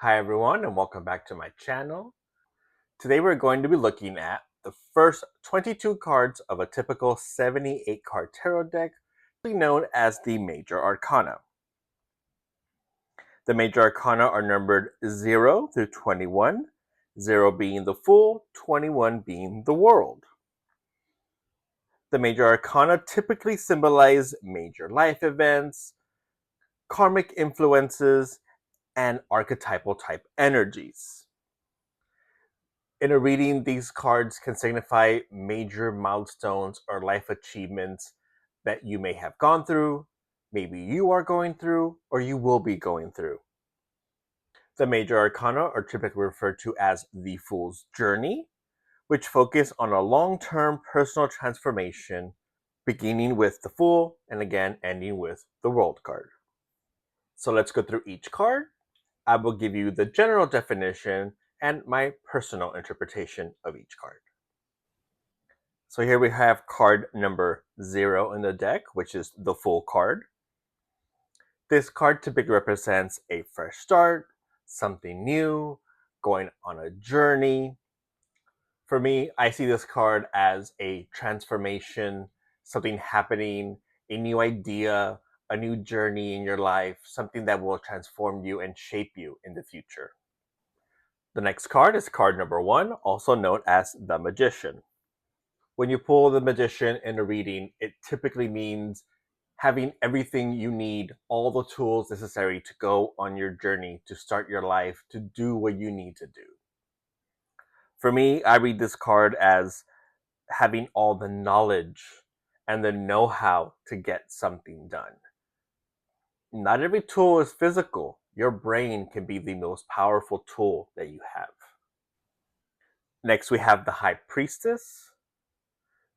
Hi everyone and welcome back to my channel. Today we're going to be looking at the first 22 cards of a typical 78 card tarot deck, known as the Major Arcana. The Major Arcana are numbered 0 through 21, 0 being the Fool, 21 being the World. The Major Arcana typically symbolize major life events, karmic influences, and archetypal type energies. In a reading, these cards can signify major milestones or life achievements that you may have gone through, maybe you are going through, or you will be going through. The major arcana are typically referred to as the Fool's Journey, which focus on a long-term personal transformation, beginning with the Fool and again ending with the World card. So let's go through each card. I will give you the general definition and my personal interpretation of each card. So here we have card number 0 in the deck, which is the Fool card. This card typically represents a fresh start, something new, going on a journey. For me, I see this card as a transformation, something happening, a new idea, a new journey in your life, something that will transform you and shape you in the future. The next card is card number 1, also known as the Magician. When you pull the Magician in a reading, it typically means having everything you need, all the tools necessary to go on your journey, to start your life, to do what you need to do. For me, I read this card as having all the knowledge and the know-how to get something done. Not every tool is physical. Your brain can be the most powerful tool that you have. Next, we have the High Priestess.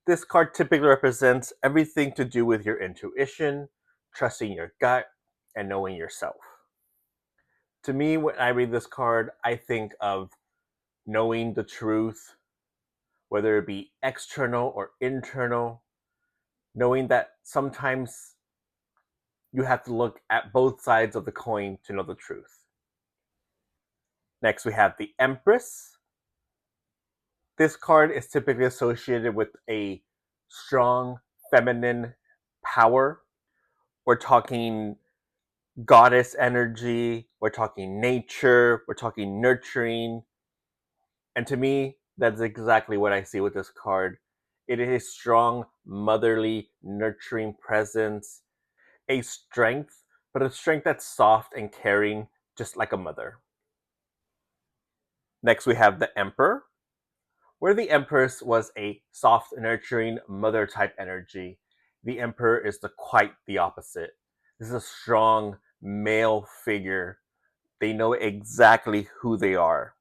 This card typically represents everything to do with your intuition, trusting your gut, and knowing yourself. To me, when I read this card, I think of knowing the truth, whether it be external or internal, knowing that sometimes you have to look at both sides of the coin to know the truth. Next, we have the Empress. This card is typically associated with a strong feminine power. We're talking goddess energy, we're talking nature, we're talking nurturing. And to me, that's exactly what I see with this card. It is a strong, motherly, nurturing presence, a strength, but a strength that's soft and caring, just like a mother. Next, we have the Emperor, where the Empress was a soft, nurturing, mother type energy. The Emperor is quite the opposite. This is a strong male figure. They know exactly who they are.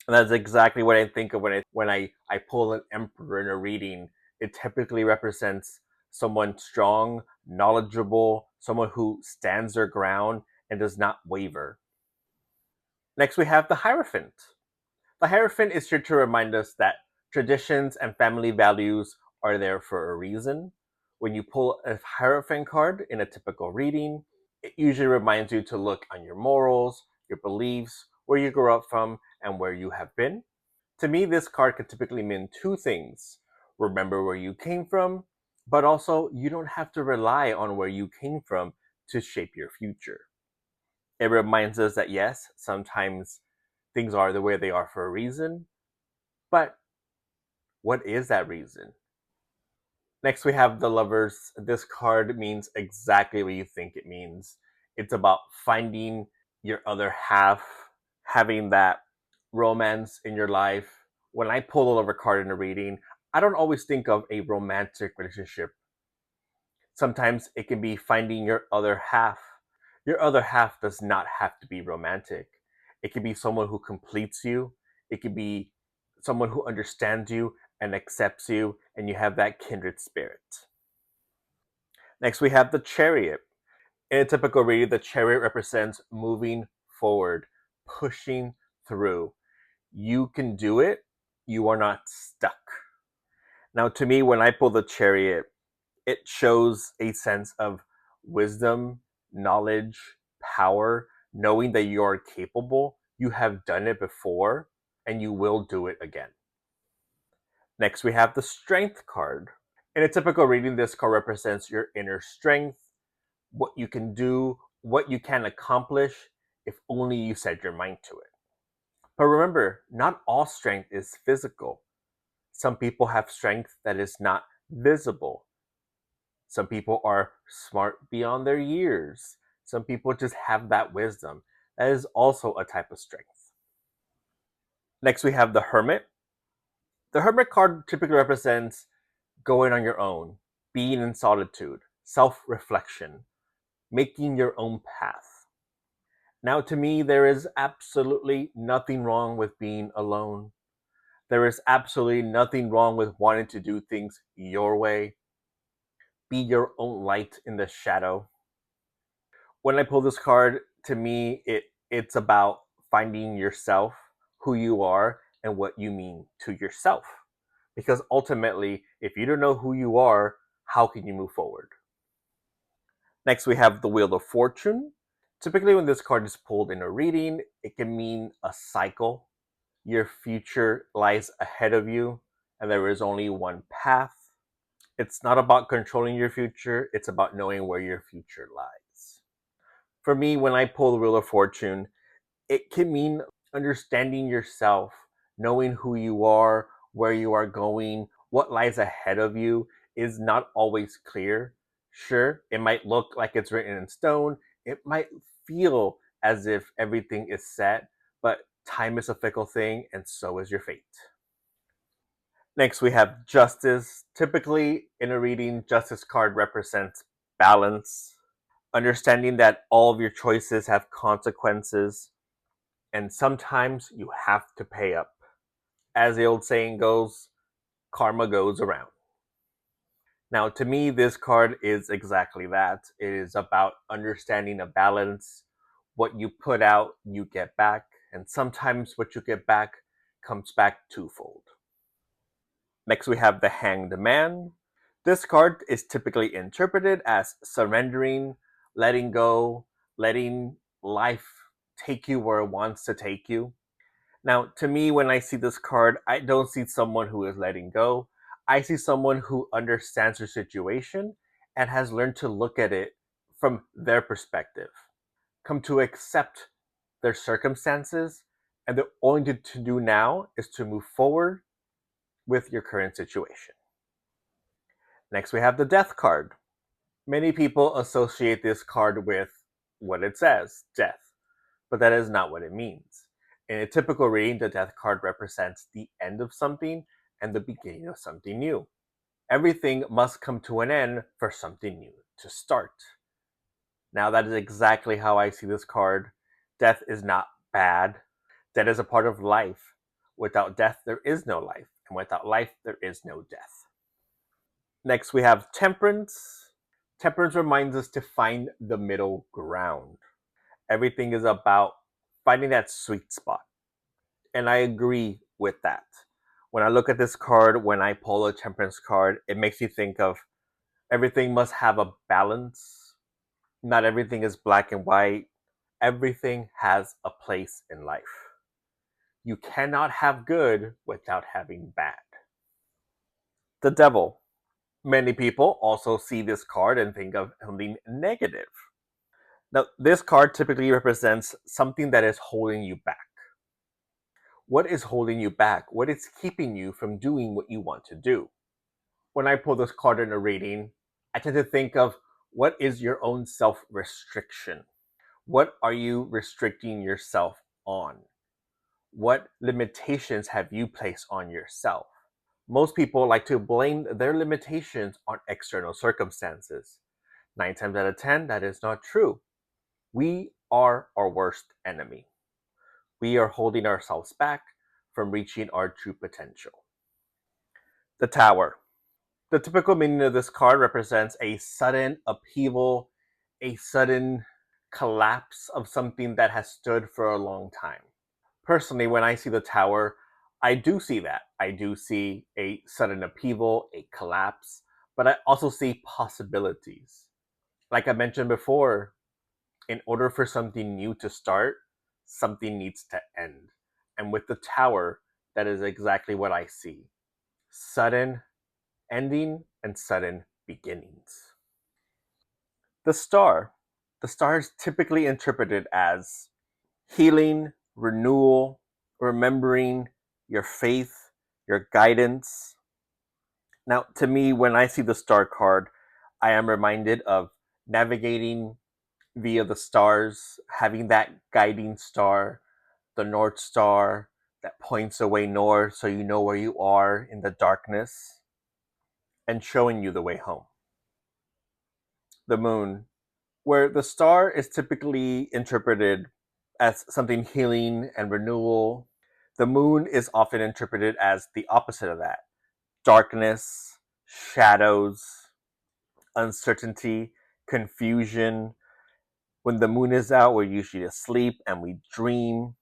And that's exactly what I think of when I pull an Emperor in a reading. It typically represents someone strong, knowledgeable, someone who stands their ground and does not waver. Next, we have the Hierophant. The Hierophant is here to remind us that traditions and family values are there for a reason. When you pull a Hierophant card in a typical reading, it usually reminds you to look on your morals, your beliefs, where you grew up from, and where you have been. To me, this card could typically mean two things. Remember where you came from, but also you don't have to rely on where you came from to shape your future. It reminds us that yes, sometimes things are the way they are for a reason, but what is that reason? Next, we have the Lovers. This card means exactly what you think it means. It's about finding your other half, having that romance in your life. When I pull the Lover card in a reading, I don't always think of a romantic relationship. Sometimes it can be finding your other half. Your other half does not have to be romantic. It can be someone who completes you. It can be someone who understands you and accepts you, and you have that kindred spirit. Next, we have the Chariot. In a typical reading, the Chariot represents moving forward, pushing through. You can do it. You are not stuck. Now, to me, when I pull the Chariot, it shows a sense of wisdom, knowledge, power, knowing that you're capable, you have done it before, and you will do it again. Next, we have the Strength card. In a typical reading, this card represents your inner strength, what you can do, what you can accomplish if only you set your mind to it. But remember, not all strength is physical. Some people have strength that is not visible. Some people are smart beyond their years. Some people just have that wisdom. That is also a type of strength. Next, we have the Hermit. The Hermit card typically represents going on your own, being in solitude, self reflection, making your own path. Now, to me, there is absolutely nothing wrong with being alone. There is absolutely nothing wrong with wanting to do things your way, be your own light in the shadow. When I pull this card, to me, it's about finding yourself, who you are, and what you mean to yourself. Because ultimately, if you don't know who you are, how can you move forward? Next, we have the Wheel of Fortune. Typically, when this card is pulled in a reading, it can mean a cycle. Your future lies ahead of you, and there is only one path. It's not about controlling your future, it's about knowing where your future lies. For me, when I pull the Wheel of Fortune, it can mean understanding yourself, knowing who you are, where you are going, what lies ahead of you is not always clear. Sure, it might look like it's written in stone, it might feel as if everything is set, but time is a fickle thing, and so is your fate. Next, we have Justice. Typically, in a reading, Justice card represents balance, understanding that all of your choices have consequences, and sometimes you have to pay up. As the old saying goes, karma goes around. Now, to me, this card is exactly that. It is about understanding a balance. What you put out, you get back, and sometimes what you get back comes back twofold. Next, we have the Hanged Man. This card is typically interpreted as surrendering, letting go, letting life take you where it wants to take you. Now, to me, when I see this card, I don't see someone who is letting go. I see someone who understands their situation and has learned to look at it from their perspective, come to accept their circumstances, and the only thing to do now is to move forward with your current situation. Next, we have the Death card. Many people associate this card with what it says, death, but that is not what it means. In a typical reading, the Death card represents the end of something and the beginning of something new. Everything must come to an end for something new to start. Now, that is exactly how I see this card. Death is not bad. Death is a part of life. Without death, there is no life. And without life, there is no death. Next, we have Temperance. Temperance reminds us to find the middle ground. Everything is about finding that sweet spot. And I agree with that. When I look at this card, when I pull a Temperance card, it makes me think of everything must have a balance. Not everything is black and white. Everything has a place in life. You cannot have good without having bad. The Devil. Many people also see this card and think of something negative. Now, this card typically represents something that is holding you back. What is holding you back? What is keeping you from doing what you want to do? When I pull this card in a reading, I tend to think of what is your own self restriction? What are you restricting yourself on? What limitations have you placed on yourself? Most people like to blame their limitations on external circumstances. 9 times out of 10, that is not true. We are our worst enemy. We are holding ourselves back from reaching our true potential. The Tower. The typical meaning of this card represents a sudden upheaval, a sudden collapse of something that has stood for a long time. Personally, when I see the Tower, I do see that. I do see a sudden upheaval, a collapse, but I also see possibilities. Like I mentioned before, In order for something new to start, something needs to end. And with the tower, that is exactly what I see: sudden ending and sudden beginnings. The star. The star is typically interpreted as healing, renewal, remembering your faith, your guidance. Now, to me, when I see the star card, I am reminded of navigating via the stars, having that guiding star, the North Star that points away north so you know where you are in the darkness and showing you the way home. The moon, where the star is typically interpreted as something healing and renewal, the moon is often interpreted as the opposite of that: darkness, shadows, uncertainty, confusion. When the moon is out, we're usually asleep and we dream.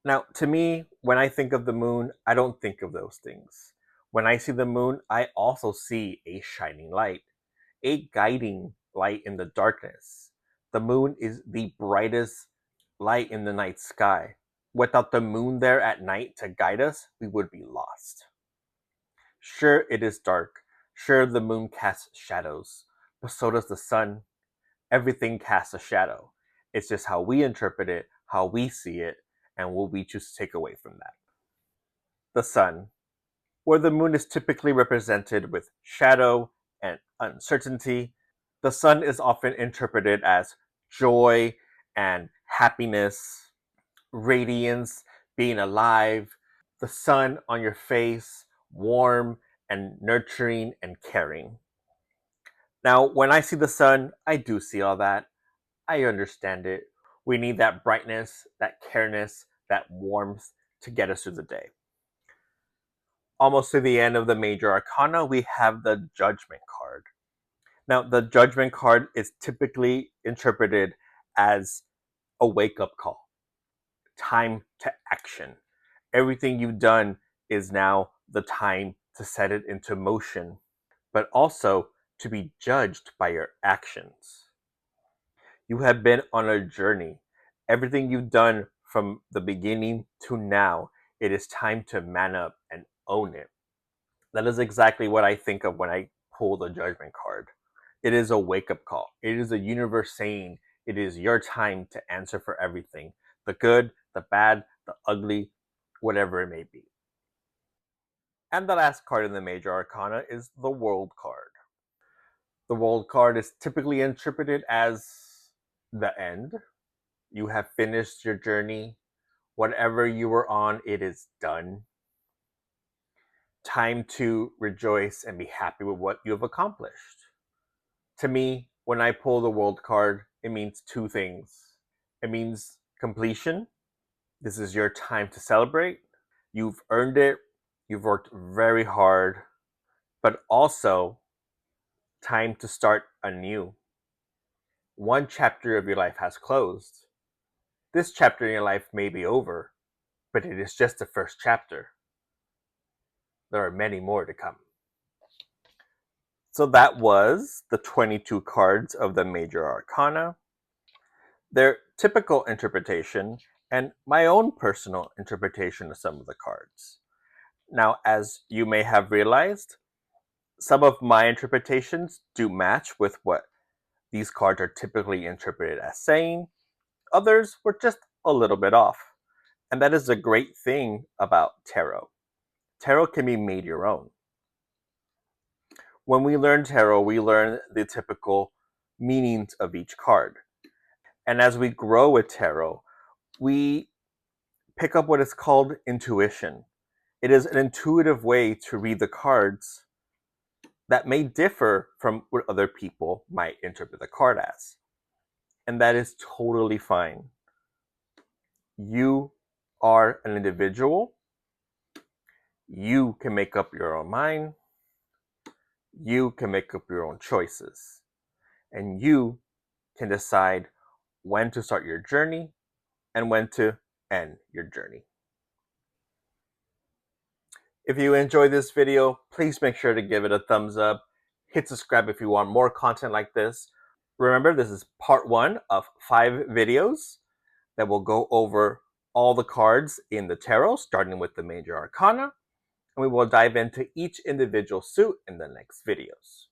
Now, to me, when I think of the moon, I don't think of those things. When I see the moon, I also see a shining light, a guiding light in the darkness. The moon is the brightest light in the night sky. Without the moon there at night to guide us, we would be lost. Sure, it is dark. Sure, the moon casts shadows, but so does the sun. Everything casts a shadow. It's just how we interpret it, how we see it, and what we choose to take away from that. The sun, where the moon is typically represented with shadow and uncertainty, the sun is often interpreted as joy and happiness, radiance, being alive, the sun on your face, warm and nurturing and caring. Now, when I see the sun, I do see all that. I understand it. We need that brightness, that careness, that warmth to get us through the day. Almost to the end of the Major Arcana, we have the Judgment card. Now, the Judgment card is typically interpreted as a wake up call, time to action. Everything you've done is now the time to set it into motion, but also to be judged by your actions. You have been on a journey. Everything you've done from the beginning to now, it is time to man up and own it. That is exactly what I think of when I pull the Judgment card. It is a wake up call. It is the universe saying it is your time to answer for everything: the good, the bad, the ugly, whatever it may be. And the last card in the Major Arcana is the World card. The World card is typically interpreted as the end. You have finished your journey. Whatever you were on, it is done. Time to rejoice and be happy with what you have accomplished. To me, when I pull the World card, it means two things. It means completion. This is your time to celebrate. You've earned it. You've worked very hard, but also time to start anew. One chapter of your life has closed. This chapter in your life may be over, but it is just the first chapter. There are many more to come. So that was the 22 cards of the Major Arcana, their typical interpretation, and my own personal interpretation of some of the cards. Now, as you may have realized, some of my interpretations do match with what these cards are typically interpreted as saying. Others were just a little bit off. And that is the great thing about tarot. Tarot can be made your own. When we learn tarot, we learn the typical meanings of each card. And as we grow with tarot, we pick up what is called intuition. It is an intuitive way to read the cards that may differ from what other people might interpret the card as. And that is totally fine. You are an individual. You can make up your own mind. You can make up your own choices. And you can decide when to start your journey and when to end your journey. If you enjoyed this video, please make sure to give it a thumbs up. Hit subscribe if you want more content like this. Remember, this is part 1 of 5 videos that will go over all the cards in the tarot, starting with the Major Arcana, and we will dive into each individual suit in the next videos.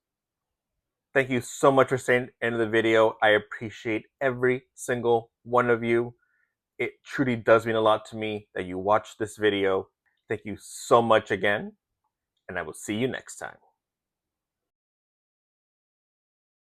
Thank you so much for staying into the video. I appreciate every single one of you. It truly does mean a lot to me that you watch this video. Thank you so much again, and I will see you next time.